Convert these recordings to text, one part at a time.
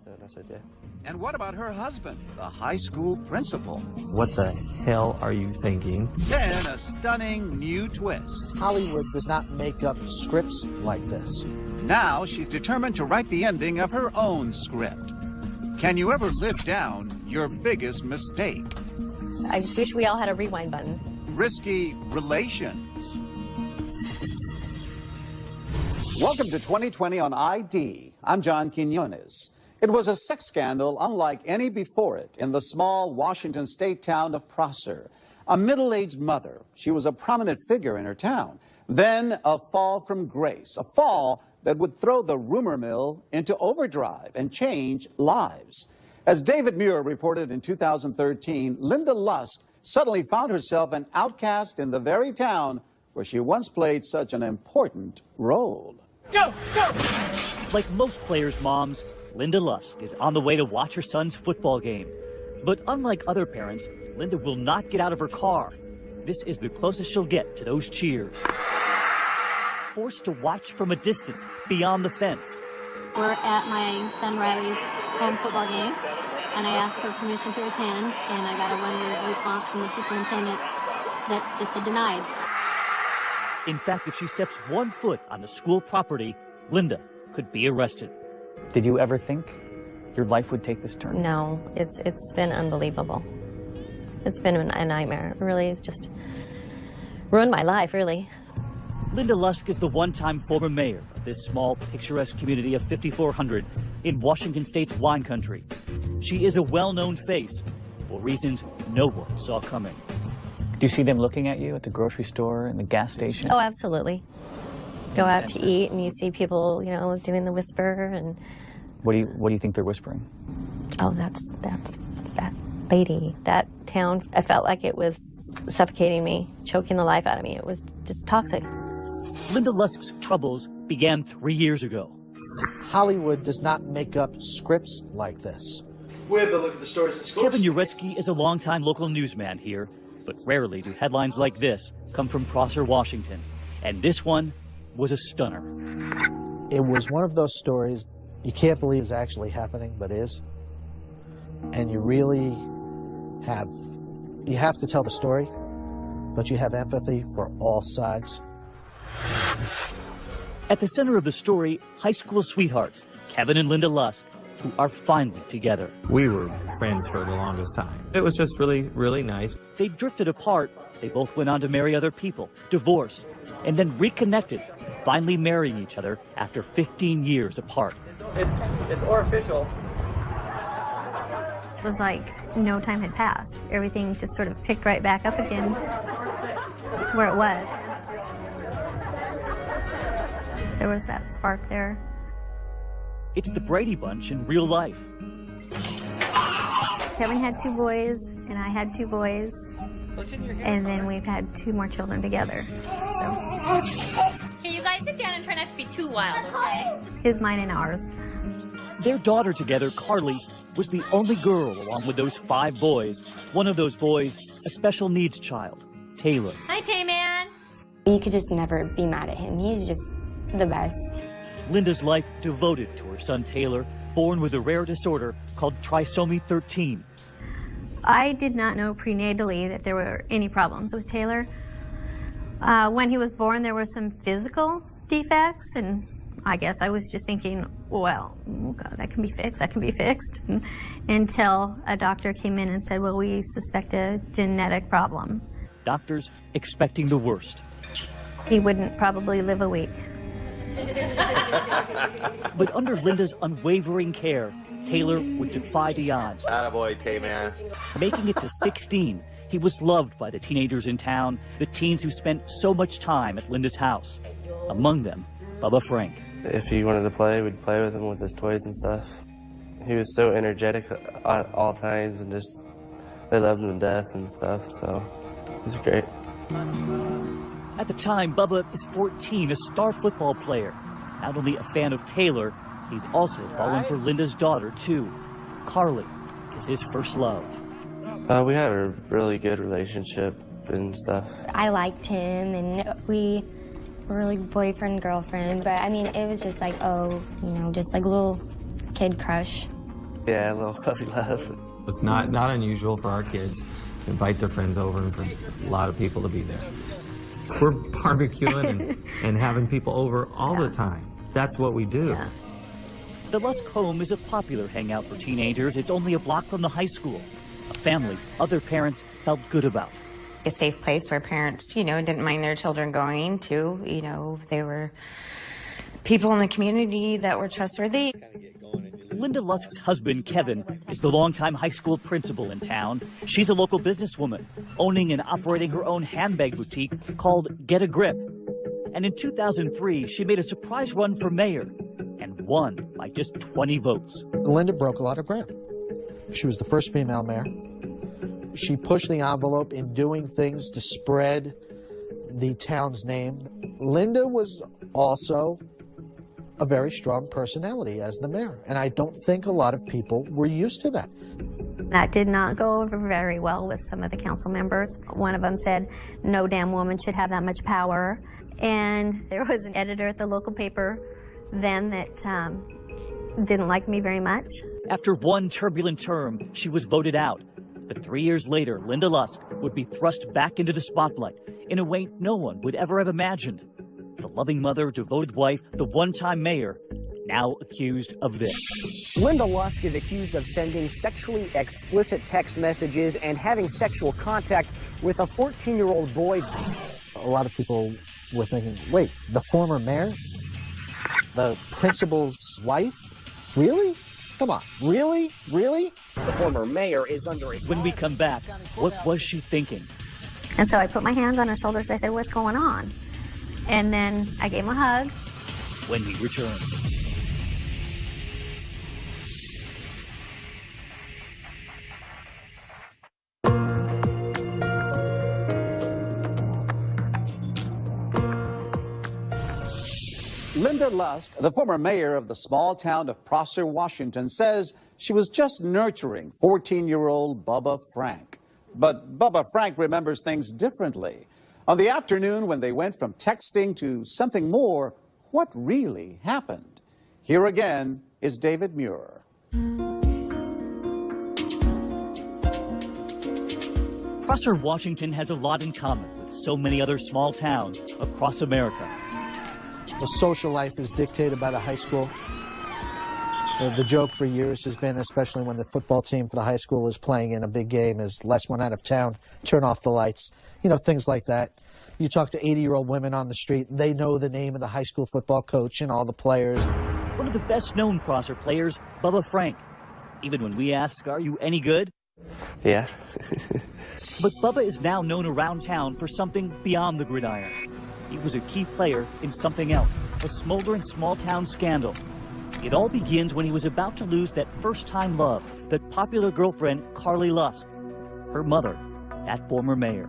with it. And I said, yeah. And what about her husband, the high school principal? What the hell are you thinking? Then a stunning new twist. Hollywood does not make up scripts like this. Now she's determined to write the ending of her own script. Can you ever live down your biggest mistake? I wish we all had a rewind button. Risky relations. Welcome to 2020 on ID. I'm John Quinones. It was a sex scandal unlike any before it in the small Washington state town of Prosser. A middle-aged mother. She was a prominent figure in her town. Then a fall from grace. A fall that would throw the rumor mill into overdrive and change lives. As David Muir reported in 2013, Linda Lusk suddenly found herself an outcast in the very town where she once played such an important role. Go! Go! Like most players' moms, Linda Lusk is on the way to watch her son's football game. But unlike other parents, Linda will not get out of her car. This is the closest she'll get to those cheers. Forced to watch from a distance beyond the fence. We're at my Sunrise home football game, and I asked for permission to attend, and I got a one-word response from the superintendent that just said denied. In fact, if she steps 1 foot on the school property, Linda could be arrested. Did you ever think your life would take this turn? No, it's been unbelievable. It's been a nightmare. It really, it's just ruined my life, really. Linda Lusk is the one-time former mayor of this small, picturesque community of 5,400 in Washington State's wine country. She is a well-known face for reasons no one saw coming. Do you see them looking at you at the grocery store and the gas station? Oh, absolutely. Go out to eat and you see people, you know, doing the whisper and... What do you think they're whispering? Oh, that's that lady. That town, I felt like it was suffocating me, choking the life out of me. It was just toxic. Linda Lusk's troubles began 3 years ago. Hollywood does not make up scripts like this. We have to look at the stories in schools. Kevin Uretsky is a longtime local newsman here, but rarely do headlines like this come from Prosser, Washington. And this one was a stunner. It was one of those stories you can't believe is actually happening, but is. And you really have to tell the story, but you have empathy for all sides. At the center of the story, high school sweethearts, Kevin and Linda Lusk, who are finally together. We were friends for the longest time. It was just really, really nice. They drifted apart. They both went on to marry other people, divorced, and then reconnected, finally marrying each other after 15 years apart. It's official. It was like no time had passed. Everything just sort of picked right back up again where it was. There was that spark there. It's the Brady Bunch in real life. Kevin had 2 boys, and I had 2 boys. And then we've had 2 more children together. So. Hey, you guys sit down and try not to be too wild, okay? His, mine, and ours. Their daughter together, Carly, was the only girl along with those 5 boys. One of those boys, a special needs child, Taylor. Hi, Tay-Man. You could just never be mad at him. He's just the best. Linda's life devoted to her son Taylor, born with a rare disorder called trisomy 13. I did not know prenatally that there were any problems with Taylor. When he was born, there were some physical defects, and I guess I was just thinking, well, oh God, that can be fixed, until a doctor came in and said, well, we suspect a genetic problem. Doctors expecting the worst. He wouldn't probably live a week. But under Linda's unwavering care, Taylor would defy the odds. Attaboy, Tay-Man. Making it to 16, he was loved by the teenagers in town, the teens who spent so much time at Linda's house. Among them, Bubba Frank. If he wanted to play, we'd play with him with his toys and stuff. He was so energetic at all times, and just, they loved him to death and stuff, so it was great. At the time, Bubba is 14, a star football player. Not only a fan of Taylor, he's also fallen for Linda's daughter, too. Carly is his first love. We had a really good relationship and stuff. I liked him, and we were really boyfriend, girlfriend, but I mean, it was just like, oh, you know, just like a little kid crush. Yeah, a little puppy love. It's not unusual for our kids to invite their friends over and for a lot of people to be there. We're barbecuing and having people over all the time. That's what we do. Yeah. The Lusk home is a popular hangout for teenagers. It's only a block from the high school. A family other parents felt good about. A safe place where parents, didn't mind their children going to. They were people in the community that were trustworthy. Linda Lusk's husband, Kevin, is the longtime high school principal in town. She's a local businesswoman, owning and operating her own handbag boutique called Get a Grip. And in 2003, she made a surprise run for mayor and won by just 20 votes. Linda broke a lot of ground. She was the first female mayor. She pushed the envelope in doing things to spread the town's name. Linda was also a very strong personality as the mayor, and I don't think a lot of people were used to that. That did not go over very well with some of the council members. One of them said, no damn woman should have that much power. And there was an editor at the local paper then that didn't like me very much. After one turbulent term, she was voted out. But 3 years later, Linda Lusk would be thrust back into the spotlight in a way no one would ever have imagined. The loving mother, devoted wife, the one-time mayor, now accused of this. Linda Lusk is accused of sending sexually explicit text messages and having sexual contact with a 14-year-old boy. A lot of people were thinking, wait, the former mayor? The principal's wife? Really? Come on, really? Really? The former mayor is under a... When we come back, what was she thinking? And so I put my hands on her shoulders. I said, what's going on? And then I gave him a hug. When we return. Linda Lusk, the former mayor of the small town of Prosser, Washington, says she was just nurturing 14-year-old Bubba Frank. But Bubba Frank remembers things differently. On the afternoon when they went from texting to something more, what really happened? Here again is David Muir. Prosser, Washington has a lot in common with so many other small towns across America. The social life is dictated by the high school. The joke for years has been, especially when the football team for the high school is playing in a big game, is let's one out of town, turn off the lights, things like that. You talk to 80-year-old women on the street, they know the name of the high school football coach and all the players. One of the best-known Prosser players, Bubba Frank. Even when we ask, are you any good? Yeah. But Bubba is now known around town for something beyond the gridiron. He was a key player in something else, a smoldering small-town scandal. It all begins when he was about to lose that first-time love, that popular girlfriend, Carly Lusk. Her mother, that former mayor.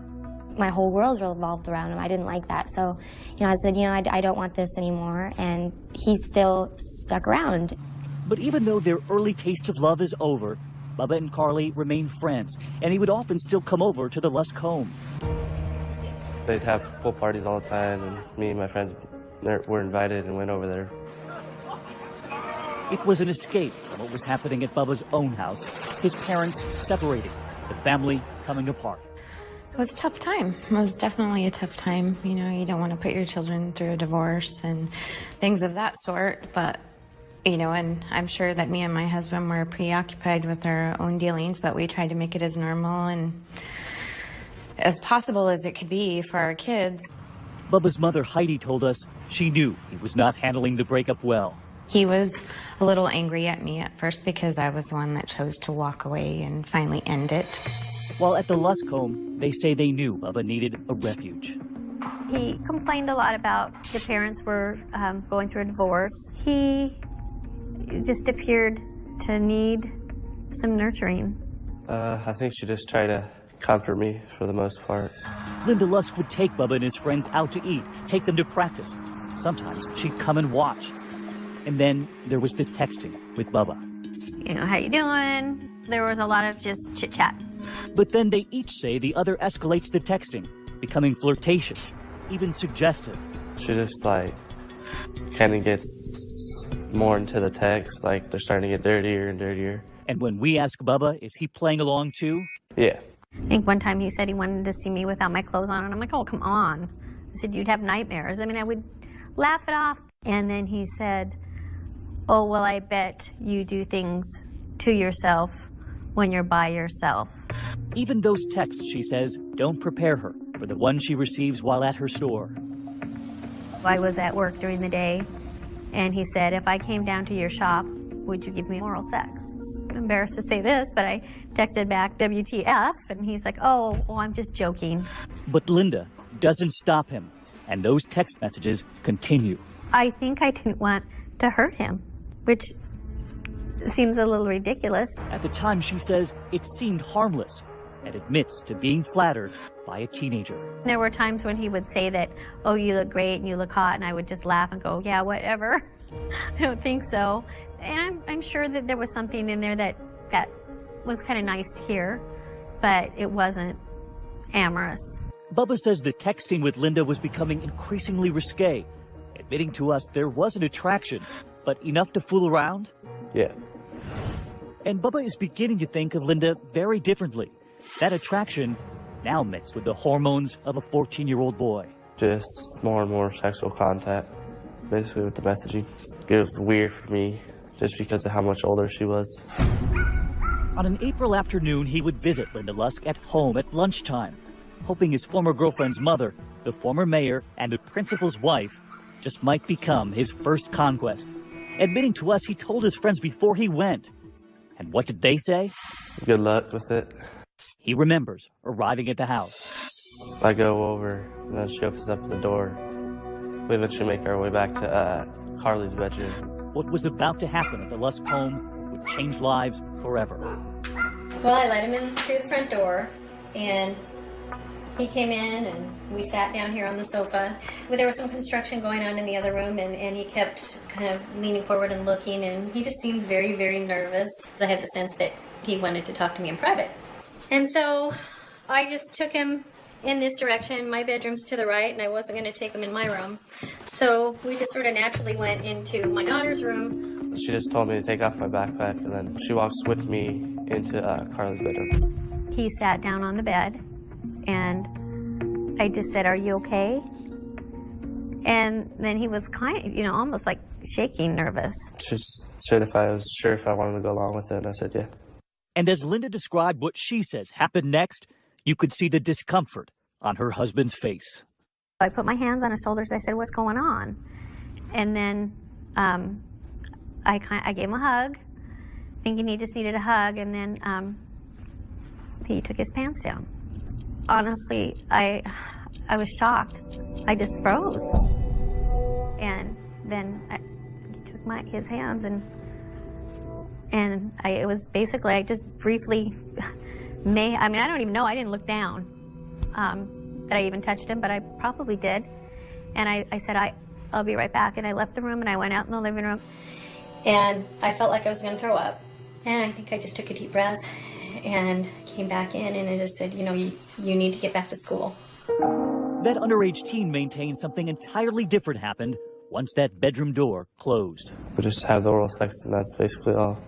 My whole world revolved around him. I didn't like that. So, I said, I don't want this anymore. And he still stuck around. But even though their early taste of love is over, Bubba and Carly remain friends. And he would often still come over to the Lusk home. They'd have pool parties all the time, and me and my friends were invited and went over there. It was an escape from what was happening at Bubba's own house. His parents separated, the family coming apart. It was a tough time. It was definitely a tough time. You don't want to put your children through a divorce and things of that sort. But, and I'm sure that me and my husband were preoccupied with our own dealings, but we tried to make it as normal and as possible as it could be for our kids. Bubba's mother, Heidi, told us she knew he was not handling the breakup well. He was a little angry at me at first because I was the one that chose to walk away and finally end it. While at the Lusk home, they say they knew Bubba needed a refuge. He complained a lot about the parents were going through a divorce. He just appeared to need some nurturing. I think she just tried to comfort me for the most part. Linda Lusk would take Bubba and his friends out to eat, take them to practice. Sometimes she'd come and watch. And then there was the texting with Bubba. How you doing? There was a lot of just chit-chat. But then they each say the other escalates the texting, becoming flirtatious, even suggestive. She just kind of gets more into the text, like they're starting to get dirtier and dirtier. And when we ask Bubba, is he playing along too? Yeah. I think one time he said he wanted to see me without my clothes on, and I'm like, oh, come on. I said, you'd have nightmares. I mean, I would laugh it off. And then he said, oh, well, I bet you do things to yourself when you're by yourself. Even those texts, she says, don't prepare her for the one she receives while at her store. I was at work during the day, and he said, if I came down to your shop, would you give me oral sex? I'm embarrassed to say this, but I texted back, WTF, and he's like, oh, well, I'm just joking. But Linda doesn't stop him, and those text messages continue. I think I didn't want to hurt him, which seems a little ridiculous. At the time, she says it seemed harmless and admits to being flattered by a teenager. There were times when he would say that, oh, you look great and you look hot, and I would just laugh and go, yeah, whatever. I don't think so. And I'm sure that there was something in there that was kind of nice to hear, but it wasn't amorous. Bubba says the texting with Linda was becoming increasingly risque, admitting to us there was an attraction, but enough to fool around? Yeah. And Bubba is beginning to think of Linda very differently. That attraction now mixed with the hormones of a 14-year-old boy. Just more and more sexual contact, basically with the messaging. It was weird for me just because of how much older she was. On an April afternoon, he would visit Linda Lusk at home at lunchtime, hoping his former girlfriend's mother, the former mayor, and the principal's wife just might become his first conquest. Admitting to us he told his friends before he went. And what did they say? Good luck with it. He remembers arriving at the house. I go over, and then she opens up the door. We eventually make our way back to Carly's bedroom. What was about to happen at the Lusk home would change lives forever. Well, I let him in through the front door, and he came in, and we sat down here on the sofa. Well, there was some construction going on in the other room, and he kept kind of leaning forward and looking, and he just seemed very, very nervous. I had the sense that he wanted to talk to me in private. And so I just took him in this direction. My bedroom's to the right, and I wasn't going to take him in my room. So we just sort of naturally went into my daughter's room. She just told me to take off my backpack, and then she walks with me into Carly's bedroom. He sat down on the bed, and I just said, are you okay? And then he was kind of, almost like shaking, nervous. She said if I was sure if I wanted to go along with it, and I said yeah. And as Linda described what she says happened next, you could see the discomfort on her husband's face. I put my hands on his shoulders. I said, what's going on? And then I gave him a hug, thinking he just needed a hug, and then he took his pants down. Honestly, I was shocked. I just froze. And then he took his hands, and it was basically, I just briefly I don't even know, I didn't look down that I even touched him, but I probably did. And I said, I'll be right back. And I left the room, and I went out in the living room, and I felt like I was going to throw up. And I think I just took a deep breath and came back in, and I just said, you need to get back to school. That underage teen maintained something entirely different happened once that bedroom door closed. We just have the oral sex, and that's basically all.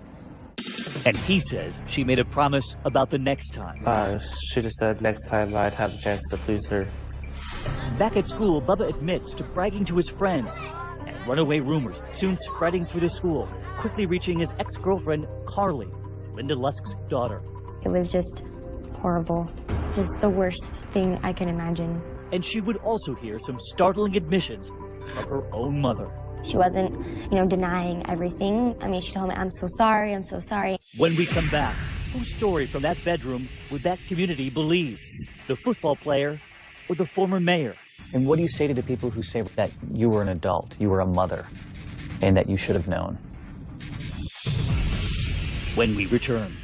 And he says she made a promise about the next time. She just said next time I'd have the chance to please her. Back at school, Bubba admits to bragging to his friends, and runaway rumors soon spreading through the school, quickly reaching his ex-girlfriend, Carly, Linda Lusk's daughter. It was just horrible. Just the worst thing I can imagine. And she would also hear some startling admissions from her own mother. She wasn't, denying everything. I mean, she told me, I'm so sorry, I'm so sorry. When we come back, whose story from that bedroom would that community believe? The football player or the former mayor? And what do you say to the people who say that you were an adult, you were a mother, and that you should have known? When we return.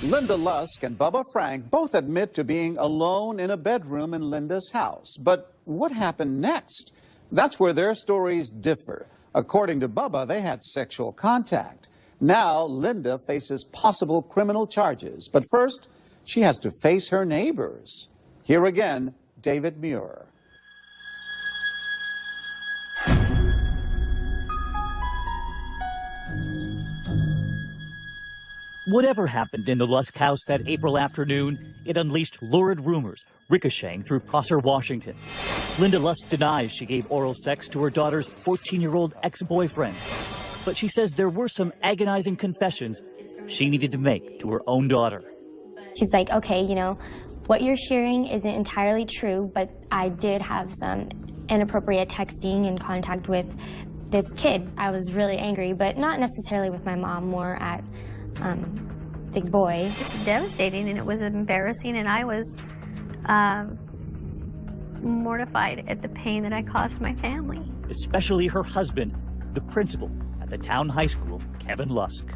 Linda Lusk and Bubba Frank both admit to being alone in a bedroom in Linda's house. But what happened next? That's where their stories differ. According to Bubba, they had sexual contact. Now, Linda faces possible criminal charges. But first, she has to face her neighbors. Here again, David Muir. Whatever happened in the Lusk house that April afternoon, it unleashed lurid rumors ricocheting through Prosser, Washington. Linda Lusk denies she gave oral sex to her daughter's 14-year-old ex-boyfriend. But she says there were some agonizing confessions she needed to make to her own daughter. She's like, okay, you know, what you're hearing isn't entirely true, but I did have some inappropriate texting and contact with this kid. I was really angry, but not necessarily with my mom, more at the boy. It's devastating and it was embarrassing, and I was mortified at the pain that I caused my family. Especially her husband, the principal at the town high school, Kevin Lusk.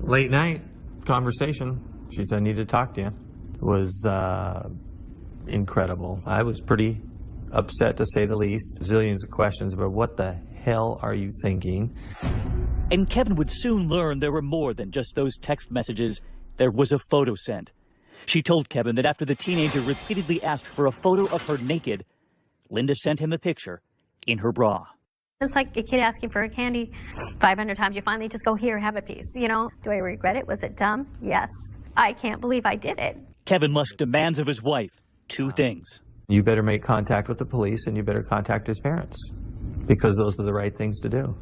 Late night conversation. She said, I need to talk to you. It was incredible. I was pretty upset, to say the least. Zillions of questions about what the hell are you thinking? And Kevin would soon learn there were more than just those text messages. There was a photo sent. She told Kevin that after the teenager repeatedly asked for a photo of her naked, Linda sent him a picture in her bra. It's like a kid asking for a candy 500 times. You finally just go, here, have a piece. You know, do I regret it? Was it dumb? Yes. I can't believe I did it. Kevin Lusk demands of his wife two things. You better make contact with the police and you better contact his parents, because those are the right things to do.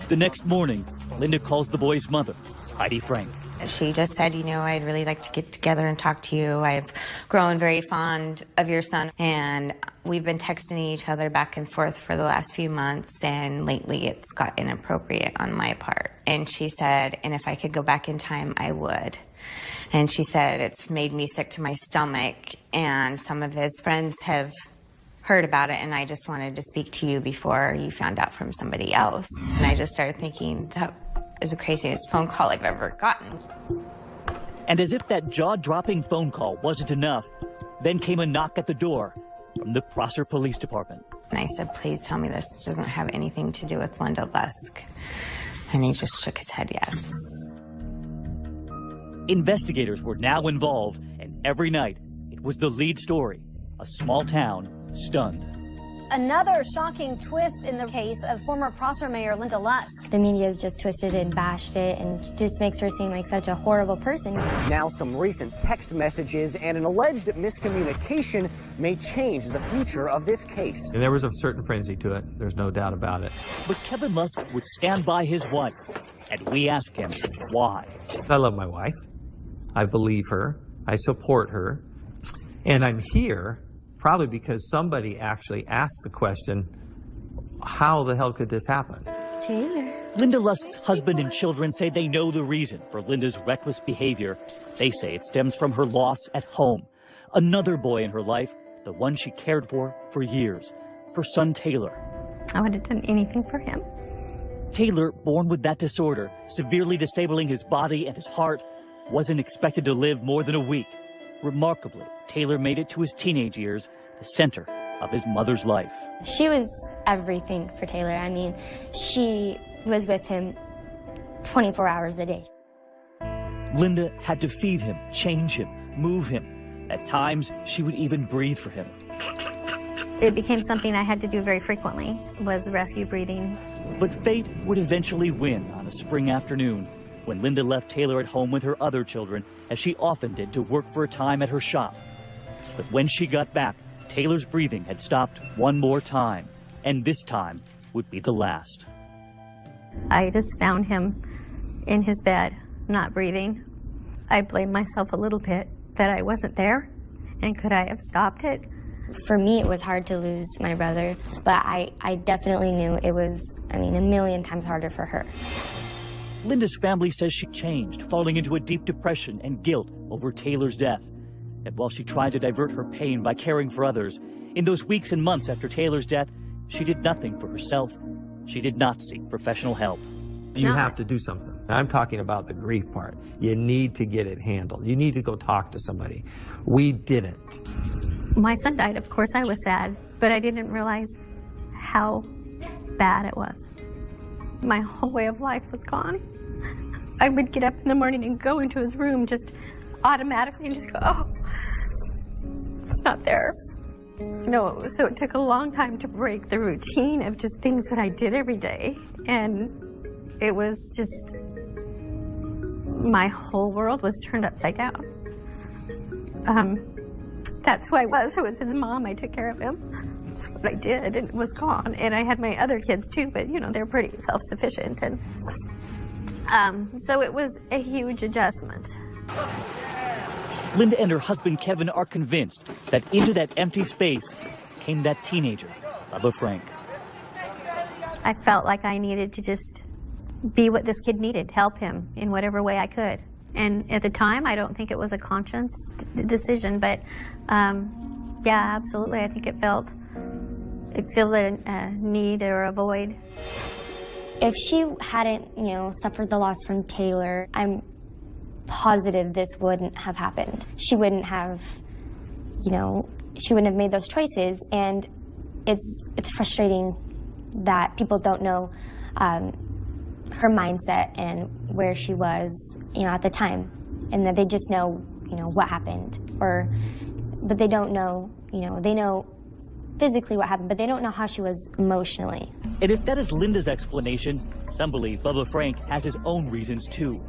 The next morning, Linda calls the boy's mother, Heidi Frank. She just said, you know, I'd really like to get together and talk to you. I've grown very fond of your son, and we've been texting each other back and forth for the last few months, and lately it's got inappropriate on my part. And she said, and if I could go back in time, I would. And she said, it's made me sick to my stomach, and some of his friends have heard about it, and I just wanted to speak to you before you found out from somebody else. And I just started thinking, that is the craziest phone call I've ever gotten. And as if that jaw-dropping phone call wasn't enough, then came a knock at the door from the Prosser Police Department. And I said, please tell me this doesn't have anything to do with Linda Lusk. And he just shook his head, yes. Investigators were now involved, and every night it was the lead story. A small town stunned. Another shocking twist in the case of former Prosser Mayor Linda Lusk. The media has just twisted it and bashed it and just makes her seem like such a horrible person. Now some recent text messages and an alleged miscommunication may change the future of this case. And there was a certain frenzy to it. There's no doubt about it. But Kevin Lusk would stand by his wife, and we asked him why. I love my wife. I believe her. I support her. And I'm here probably because somebody actually asked the question, how the hell could this happen? Taylor. Linda Lusk's husband and children say they know the reason for Linda's reckless behavior. They say it stems from her loss at home. Another boy in her life, the one she cared for years, her son Taylor. I would have done anything for him. Taylor, born with that disorder, severely disabling his body and his heart, wasn't expected to live more than a week. Remarkably, Taylor made it to his teenage years, the center of his mother's life. She was everything for Taylor. I mean, she was with him 24 hours a day. Linda had to feed him, change him, move him. At times, she would even breathe for him. It became something I had to do very frequently, was rescue breathing. But fate would eventually win on a spring afternoon when Linda left Taylor at home with her other children, as she often did, to work for a time at her shop. But when she got back, Taylor's breathing had stopped one more time, and this time would be the last. I just found him in his bed, not breathing. I blamed myself a little bit that I wasn't there, and could I have stopped it? For me, it was hard to lose my brother, but I definitely knew it was, I mean, a million times harder for her. Linda's family says she changed, falling into a deep depression and guilt over Taylor's death. And while she tried to divert her pain by caring for others, in those weeks and months after Taylor's death, she did nothing for herself. She did not seek professional help. You have to do something. I'm talking about the grief part. You need to get it handled. You need to go talk to somebody. We didn't. My son died, of course I was sad, but I didn't realize how bad it was. My whole way of life was gone. I would get up in the morning and go into his room just automatically just go, oh, it's not there. No, so it took a long time to break the routine of just things that I did every day. And it was just, my whole world was turned upside down. That's who I was. I was his mom. I took care of him. That's what I did, and it was gone. And I had my other kids too, but you know, they're pretty self-sufficient. And so it was a huge adjustment. Linda and her husband Kevin are convinced that into that empty space came that teenager, Bubba Frank. I felt like I needed to just be what this kid needed, help him in whatever way I could. And at the time, I don't think it was a conscious decision, but yeah, absolutely. I think it felt a need or a void. If she hadn't, you know, suffered the loss from Taylor, I'm positive this wouldn't have happened. She wouldn't have, you know, she wouldn't have made those choices. And it's frustrating that people don't know her mindset and where she was, you know, at the time, and that they just know, you know, what happened, but they don't know, you know, they know physically what happened, but they don't know how she was emotionally. And if that is Linda's explanation, some believe Bubba Frank has his own reasons too.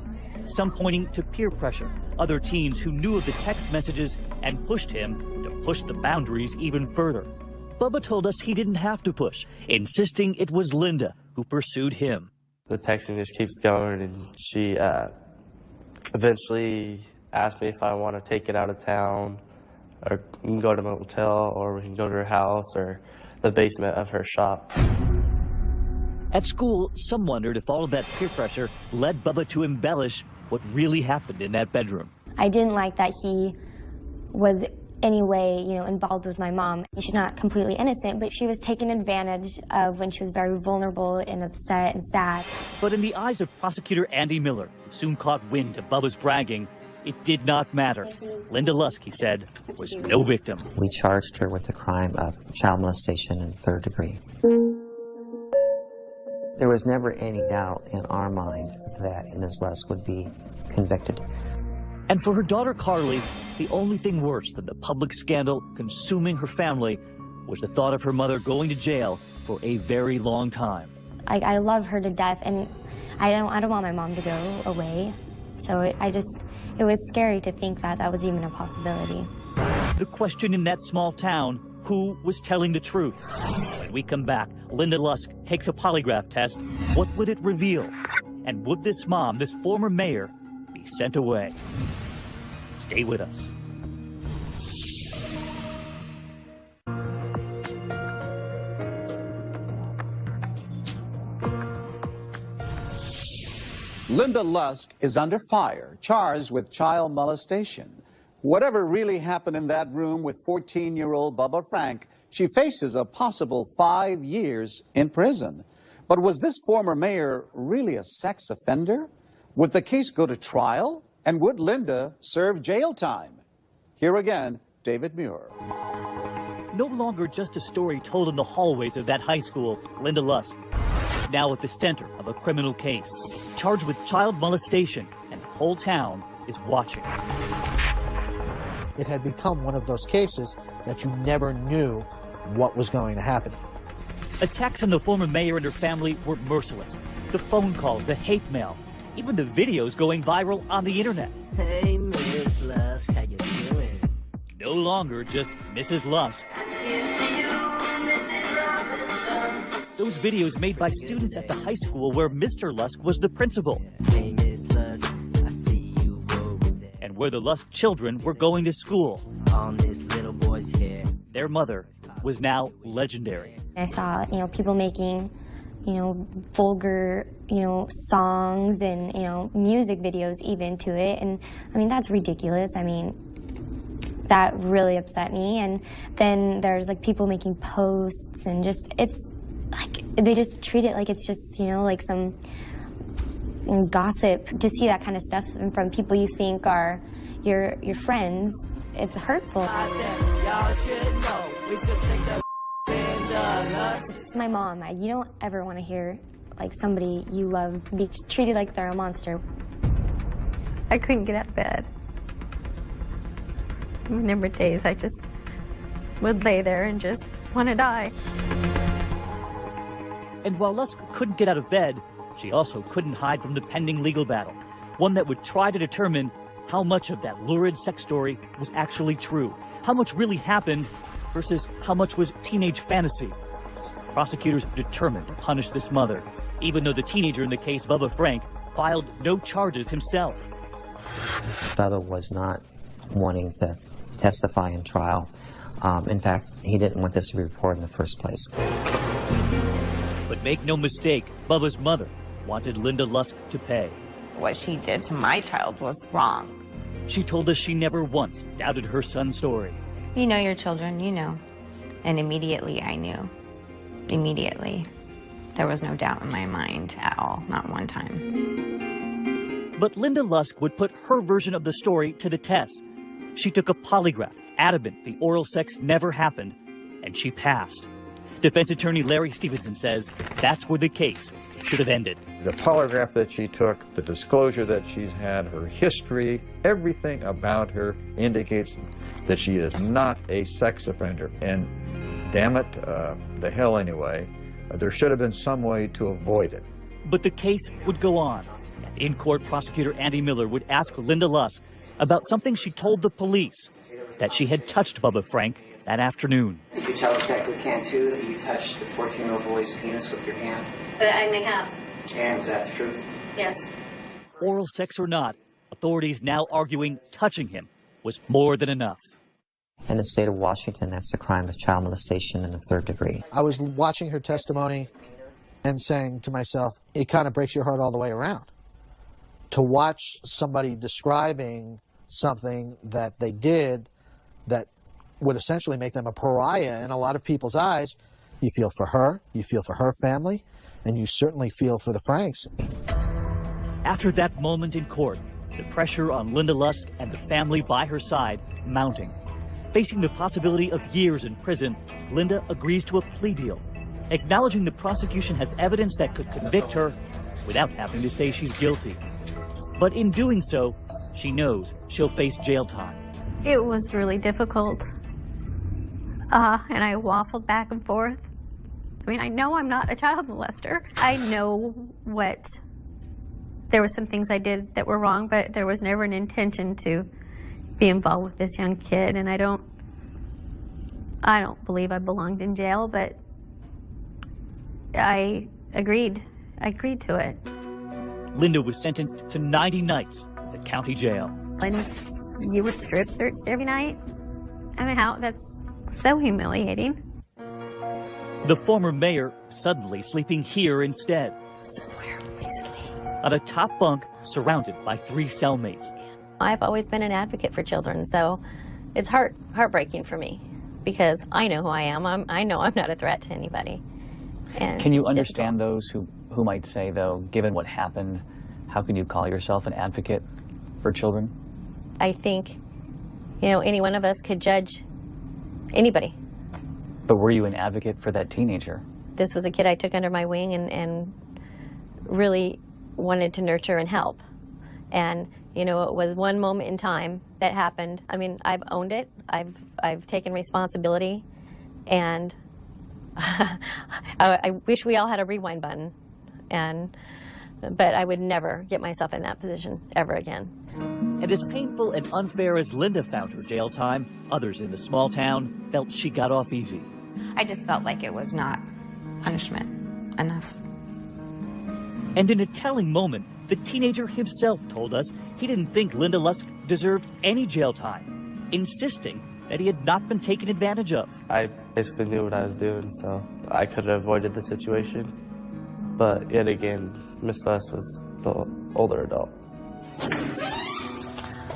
Some pointing to peer pressure, other teens who knew of the text messages and pushed him to push the boundaries even further. Bubba told us he didn't have to push, insisting it was Linda who pursued him. The texting just keeps going, and she eventually asked me if I want to take it out of town, or we can go to a motel, or we can go to her house, or the basement of her shop. At school, some wondered if all of that peer pressure led Bubba to embellish what really happened in that bedroom. I didn't like that he was any way, you know, involved with my mom. She's not completely innocent, but she was taken advantage of when she was very vulnerable and upset and sad. But in the eyes of prosecutor Andy Miller, who soon caught wind of Bubba's bragging, it did not matter. Linda Lusk, he said, was no victim. We charged her with the crime of child molestation in 3rd degree. There was never any doubt in our mind that Ms. Lusk would be convicted. And for her daughter Carly, the only thing worse than the public scandal consuming her family was the thought of her mother going to jail for a very long time. I love her to death, and I don't want my mom to go away. So it was scary to think that that was even a possibility. The question in that small town, who was telling the truth? When we come back, Linda Lusk takes a polygraph test. What would it reveal? And would this mom, this former mayor, be sent away? Stay with us. Linda Lusk is under fire, charged with child molestation. Whatever really happened in that room with 14-year-old Bubba Frank, she faces a possible 5 years in prison. But was this former mayor really a sex offender? Would the case go to trial? And would Linda serve jail time? Here again, David Muir. No longer just a story told in the hallways of that high school, Linda Lusk, now at the center of a criminal case, charged with child molestation, and the whole town is watching. It had become one of those cases that you never knew what was going to happen. Attacks on the former mayor and her family were merciless. The phone calls, the hate mail, even the videos going viral on the internet. Hey, Mrs. Lusk, how you doing? No longer just Mrs. Lusk. Those videos made by students at the high school where Mr. Lusk was the principal. Hey, Miss Lusk, I see you over there. And where the Lusk children were going to school. On this little boy's hair. Their mother was now legendary. I saw, you know, people making, you know, vulgar, you know, songs and, you know, music videos even to it. And I mean, that's ridiculous. I mean, that really upset me. And then there's like people making posts and just, it's like, they just treat it like it's just, you know, like some gossip. To see that kind of stuff from people you think are your friends, it's hurtful. Y'all should know. We should take the It's my mom. You don't ever want to hear like somebody you love be treated like they're a monster. I couldn't get out of bed. There were days I just would lay there and just want to die. And while Lusk couldn't get out of bed, she also couldn't hide from the pending legal battle, one that would try to determine how much of that lurid sex story was actually true, how much really happened versus how much was teenage fantasy. Prosecutors determined to punish this mother, even though the teenager in the case, Bubba Frank, filed no charges himself. Bubba was not wanting to testify in trial. In fact, he didn't want this to be reported in the first place. But make no mistake, Bubba's mother wanted Linda Lusk to pay. What she did to my child was wrong. She told us she never once doubted her son's story. You know your children, you know. And immediately I knew. Immediately. There was no doubt in my mind at all, not one time. But Linda Lusk would put her version of the story to the test. She took a polygraph, adamant the oral sex never happened, and she passed. Defense attorney Larry Stevenson says that's where the case should have ended. The polygraph that she took, the disclosure that she's had, her history, everything about her indicates that she is not a sex offender. And damn it, the hell anyway, there should have been some way to avoid it. But the case would go on. In court, prosecutor Andy Miller would ask Linda Lusk about something she told the police, that she had touched Bubba Frank that afternoon. Did you tell Detective Cantu that you touched the 14-year-old boy's penis with your hand? I may have. And is that the truth? Yes. Oral sex or not, authorities now arguing touching him was more than enough. In the state of Washington, that's the crime of child molestation in the 3rd degree. I was watching her testimony and saying to myself, it kind of breaks your heart all the way around. To watch somebody describing something that they did that would essentially make them a pariah in a lot of people's eyes, you feel for her, you feel for her family, and you certainly feel for the Franks. After that moment in court, the pressure on Linda Lusk and the family by her side mounting. Facing the possibility of years in prison, Linda agrees to a plea deal, acknowledging the prosecution has evidence that could convict her without having to say she's guilty. But in doing so, she knows she'll face jail time. It was really difficult. And I waffled back and forth. I mean, I know I'm not a child molester. I know there were some things I did that were wrong, but there was never an intention to be involved with this young kid. And I don't believe I belonged in jail, but I agreed to it. Linda was sentenced to 90 nights at the county jail. And you were strip searched every night? I mean, that's so humiliating. The former mayor suddenly sleeping here instead. This is where we sleep. On a top bunk surrounded by 3 cellmates. I've always been an advocate for children, so it's heartbreaking for me because I know who I am. I know I'm not a threat to anybody. And can you understand those who might say, though, given what happened, how can you call yourself an advocate for children? I think, any one of us could judge anybody. But were you an advocate for that teenager? This was a kid I took under my wing and really wanted to nurture and help. And, it was one moment in time that happened. I mean, I've owned it. I've taken responsibility. And I wish we all had a rewind button. But I would never get myself in that position ever again. And as painful and unfair as Linda found her jail time, others in the small town felt she got off easy. I just felt like it was not punishment enough. And in a telling moment, the teenager himself told us he didn't think Linda Lusk deserved any jail time, insisting that he had not been taken advantage of. I basically knew what I was doing, so I could have avoided the situation. But yet again, Miss Lusk was the older adult.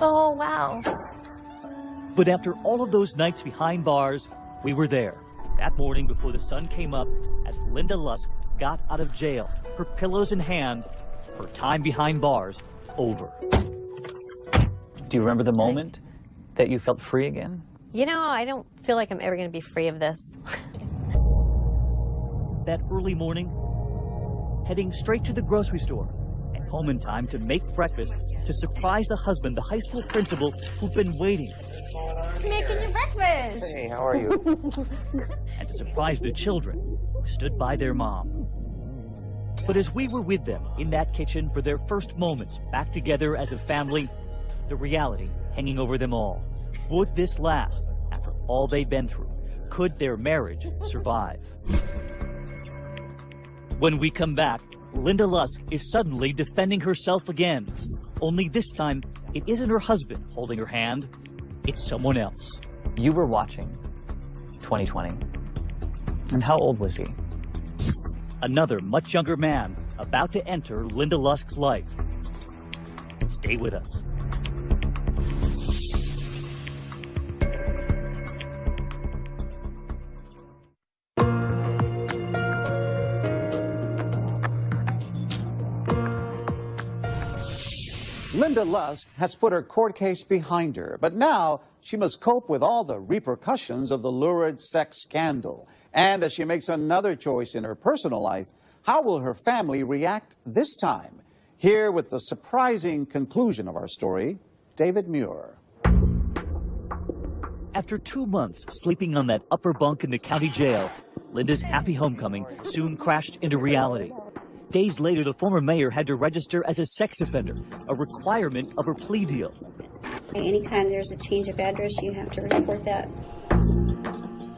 Oh, wow. But after all of those nights behind bars, we were there. That morning before the sun came up, as Linda Lusk got out of jail, her pillows in hand, her time behind bars over. Do you remember the moment that you felt free again? I don't feel like I'm ever going to be free of this. That early morning, heading straight to the grocery store and home in time to make breakfast to surprise the husband, the high school principal, who'd been waiting. just making your breakfast. Hey, how are you? And to surprise the children, who stood by their mom. But as we were with them in that kitchen for their first moments back together as a family, the reality hanging over them all. Would this last after all they'd been through? Could their marriage survive? When we come back, Linda Lusk is suddenly defending herself again. Only this time, it isn't her husband holding her hand, it's someone else. You were watching 2020. And how old was he? Another much younger man about to enter Linda Lusk's life. Stay with us. Linda Lusk has put her court case behind her, but now she must cope with all the repercussions of the lurid sex scandal. And as she makes another choice in her personal life, how will her family react this time? Here with the surprising conclusion of our story, David Muir. After 2 months sleeping on that upper bunk in the county jail, Linda's happy homecoming soon crashed into reality. Days later, the former mayor had to register as a sex offender, a requirement of her plea deal. Anytime there's a change of address, you have to report that.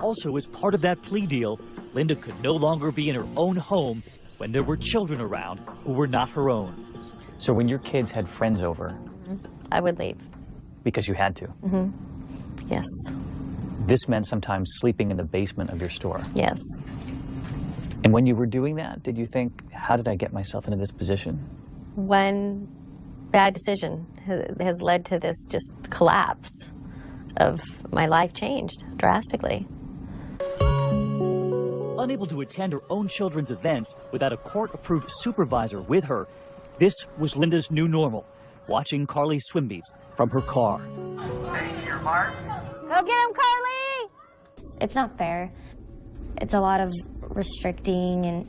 Also, as part of that plea deal, Linda could no longer be in her own home when there were children around who were not her own. So when your kids had friends over... I would leave. Because you had to? Yes. This meant sometimes sleeping in the basement of your store? Yes. And when you were doing that, did you think, how did I get myself into this position? One bad decision has led to this just collapse of my life changed drastically. Unable to attend her own children's events without a court-approved supervisor with her, this was Linda's new normal, watching Carly's swim meets from her car. Go get him, Carly! It's not fair. It's a lot of restricting and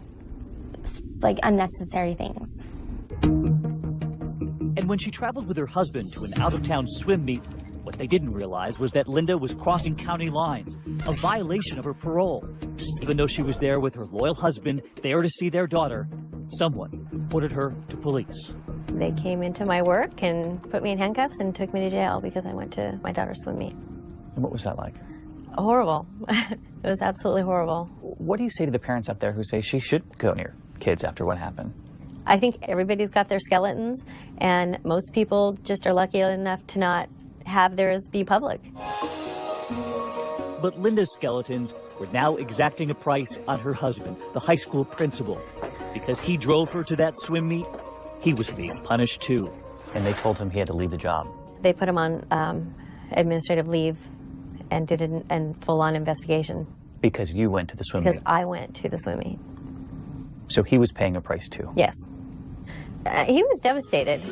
like unnecessary things. And when she traveled with her husband to an out-of-town swim meet, what they didn't realize was that Linda was crossing county lines, a violation of her parole. Even though she was there with her loyal husband, there to see their daughter, someone reported her to police. They came into my work and put me in handcuffs and took me to jail because I went to my daughter's swim meet. And what was that like? Horrible. It was absolutely horrible. What do you say to the parents out there who say she should go near kids after what happened? I think everybody's got their skeletons, and most people just are lucky enough to not have theirs be public. But Linda's skeletons were now exacting a price on her husband, the high school principal. Because he drove her to that swim meet, he was being punished too. And they told him he had to leave the job. They put him on administrative leave and did a full-on investigation. Because you went to the swim meet? Because I went to the swim meet. So he was paying a price too? Yes. He was devastated.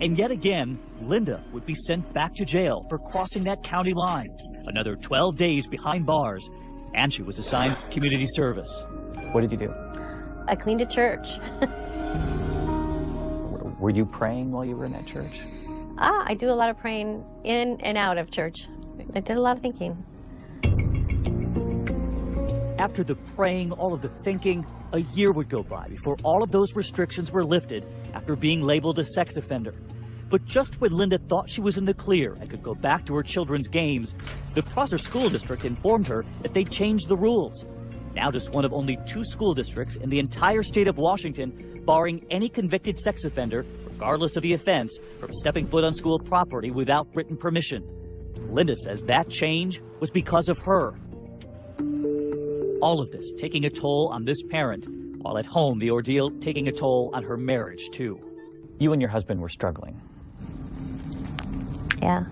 And yet again, Linda would be sent back to jail for crossing that county line. Another 12 days behind bars, and she was assigned community service. What did you do? I cleaned a church. Were you praying while you were in that church? I do a lot of praying in and out of church. I did a lot of thinking. After the praying, all of the thinking, a year would go by before all of those restrictions were lifted after being labeled a sex offender. But just when Linda thought she was in the clear and could go back to her children's games, the Prosser School District informed her that they'd changed the rules. Now just one of only 2 school districts in the entire state of Washington barring any convicted sex offender, regardless of the offense, from stepping foot on school property without written permission. Linda says that change was because of her. All of this taking a toll on this parent, while at home the ordeal taking a toll on her marriage too. You and your husband were struggling. Yeah,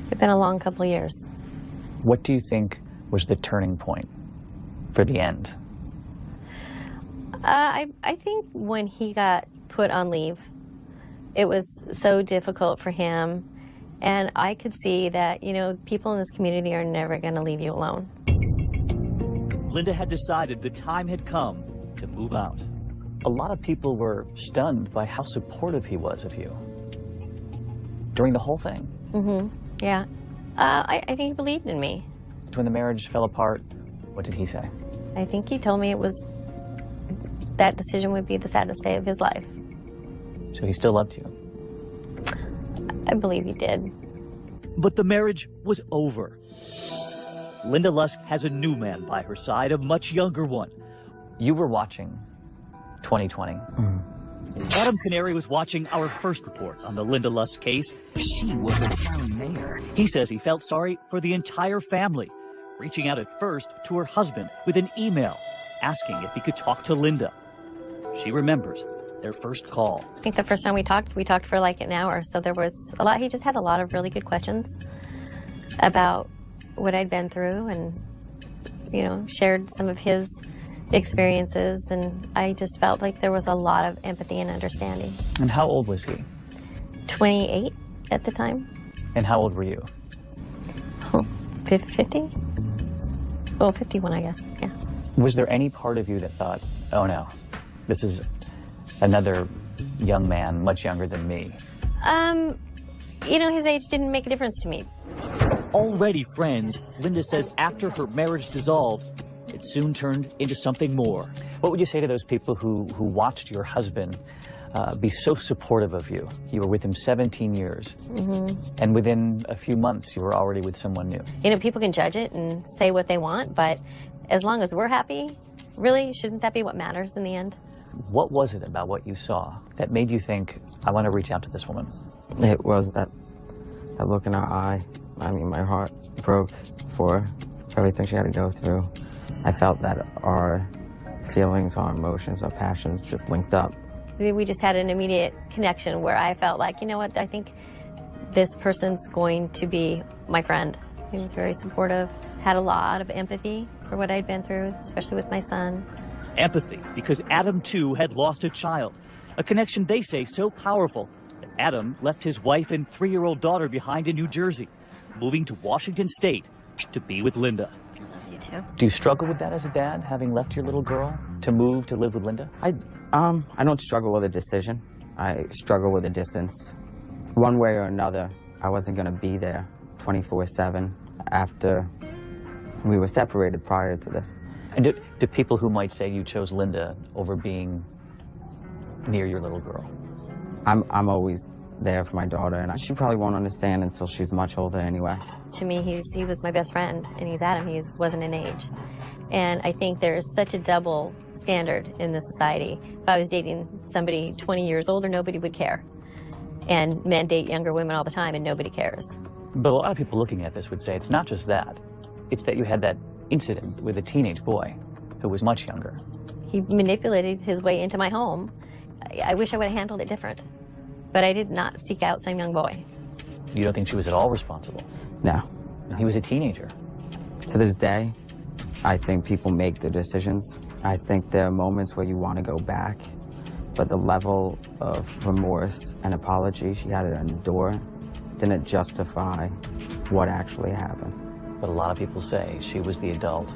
it's been a long couple of years. What do you think was the turning point for the end? I think when he got put on leave, it was so difficult for him, and I could see that, you know, people in this community are never going to leave you alone. Linda had decided the time had come to move out. A lot of people were stunned by how supportive he was of you during the whole thing. Yeah. I think he believed in me. When the marriage fell apart, what did he say? I think he told me that decision would be the saddest day of his life. So he still loved you? I believe he did. But the marriage was over. Linda Lusk has a new man by her side, a much younger one. You were watching 2020. Adam Canary was watching our first report on the Linda Lusk case. She was a town mayor. He says he felt sorry for the entire family, reaching out at first to her husband with an email asking if he could talk to Linda. She remembers their first call. I think the first time we talked for like an hour, so there was a lot. He just had a lot of really good questions about what I'd been through and, you know, shared some of his experiences, and I just felt like there was a lot of empathy and understanding. And how old was he? 28 at the time. And how old were you? 50? Well, 51, I guess, yeah. Was there any part of you that thought, oh no, this is another young man, much younger than me? You know, his age didn't make a difference to me. Already friends, Linda says after her marriage dissolved, it soon turned into something more. What would you say to those people who watched your husband be so supportive of you? You were with him 17 years, and within a few months, you were already with someone new. You know, people can judge it and say what they want, but as long as we're happy, really, shouldn't that be what matters in the end? What was it about what you saw that made you think, I want to reach out to this woman? It was that look in her eye. I mean, my heart broke for everything she had to go through. I felt that our feelings, our emotions, our passions just linked up. We just had an immediate connection where I felt like, you know what, I think this person's going to be my friend. He was very supportive, had a lot of empathy for what I'd been through, especially with my son. Empathy, because Adam, too, had lost a child. A connection they say so powerful that Adam left his wife and 3-year-old daughter behind in New Jersey, moving to Washington State to be with Linda. You too. Do you struggle with that as a dad, having left your little girl to move to live with Linda? I don't struggle with a decision. I struggle with a distance. One way or another, I wasn't going to be there 24/7 after we were separated prior to this. And do people who might say you chose Linda over being near your little girl? I'm always there for my daughter, and she probably won't understand until she's much older anyway. To me, he was my best friend, and he's Adam. He wasn't an age. And I think there is such a double standard in this society. If I was dating somebody 20 years older, nobody would care. And men date younger women all the time, and nobody cares. But a lot of people looking at this would say it's not just that. It's that you had that incident with a teenage boy who was much younger. He manipulated his way into my home. I wish I would have handled it different. But I did not seek out some young boy. You don't think she was at all responsible? No. And he was a teenager. To this day, I think people make their decisions. I think there are moments where you want to go back, but the level of remorse and apology she had to endure didn't justify what actually happened. But a lot of people say she was the adult,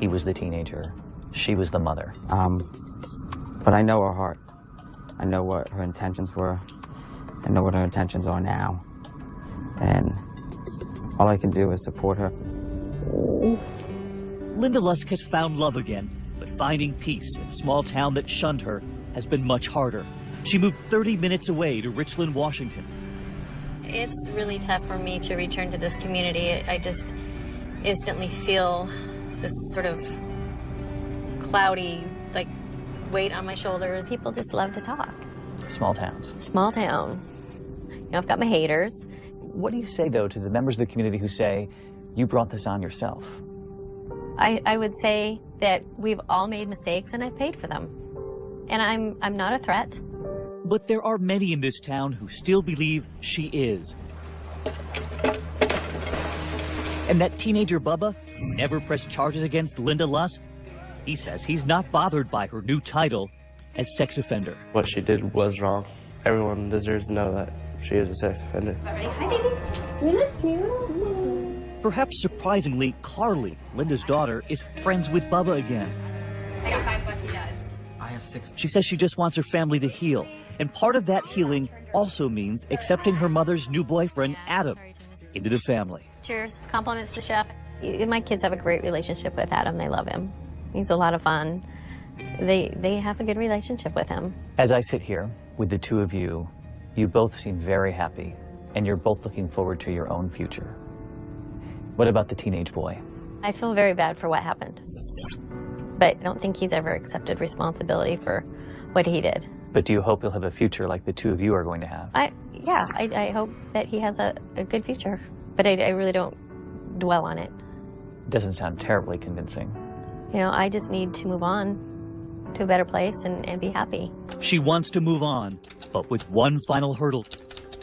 he was the teenager, she was the mother. But I know her heart. I know what her intentions were. I know what her intentions are now. And all I can do is support her. Linda Lusk has found love again, but finding peace in a small town that shunned her has been much harder. She moved 30 minutes away to Richland, Washington. It's really tough for me to return to this community. I just instantly feel this sort of cloudy, like, weight on my shoulders. People just love to talk. Small towns. Small town. You know, I've got my haters. What do you say, though, to the members of the community who say, you brought this on yourself? I would say that we've all made mistakes, and I've paid for them. And I'm not a threat. But there are many in this town who still believe she is. And that teenager Bubba, who never pressed charges against Linda Lusk, he says he's not bothered by her new title as sex offender. What she did was wrong. Everyone deserves to know that she is a sex offender. Hi, baby. You look cute. Perhaps surprisingly, Carly, Linda's daughter, is friends with Bubba again. I got $5 he does. I have 6. She says she just wants her family to heal. And part of that healing also means accepting her mother's new boyfriend, Adam. into the family. Cheers. Compliments to Chef. My kids have a great relationship with Adam. They love him. He's a lot of fun. They have a good relationship with him. As I sit here with the two of you, you both seem very happy, and you're both looking forward to your own future. What about the teenage boy? I feel very bad for what happened, but I don't think he's ever accepted responsibility for what he did. But do you hope he'll have a future like the two of you are going to have? I hope that he has a good future, but I really don't dwell on it. Doesn't sound terribly convincing. You know, I just need to move on to a better place and be happy. She wants to move on, but with one final hurdle.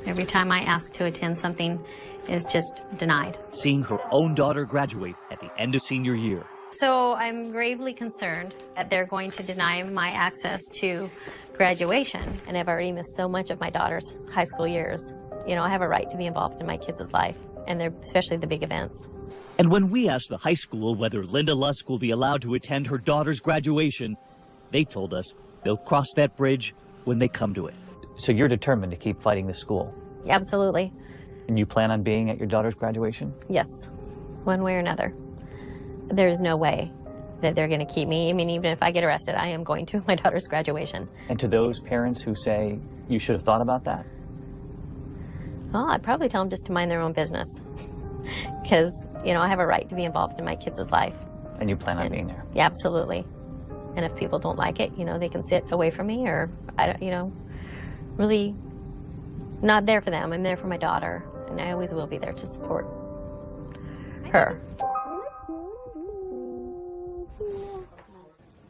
Every time I ask to attend something is just denied. Seeing her own daughter graduate at the end of senior year. So I'm gravely concerned that they're going to deny my access to graduation. And I've already missed so much of my daughter's high school years. You know, I have a right to be involved in my kids' life, and especially the big events. And when we asked the high school whether Linda Lusk will be allowed to attend her daughter's graduation, they told us they'll cross that bridge when they come to it. So you're determined to keep fighting the school? Absolutely. And you plan on being at your daughter's graduation? Yes, one way or another. There's no way that they're going to keep me. I mean, even if I get arrested, I am going to my daughter's graduation. And to those parents who say you should have thought about that? Well, I'd probably tell them just to mind their own business. Because, you know, I have a right to be involved in my kids' life. And you plan on being there? Yeah, absolutely. And if people don't like it, you know, they can sit away from me, or, you know, really not there for them. I'm there for my daughter, and I always will be there to support her.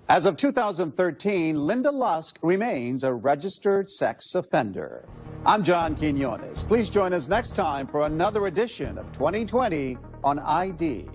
As of 2013, Linda Lusk remains a registered sex offender. I'm John Quinones. Please join us next time for another edition of 2020 on ID.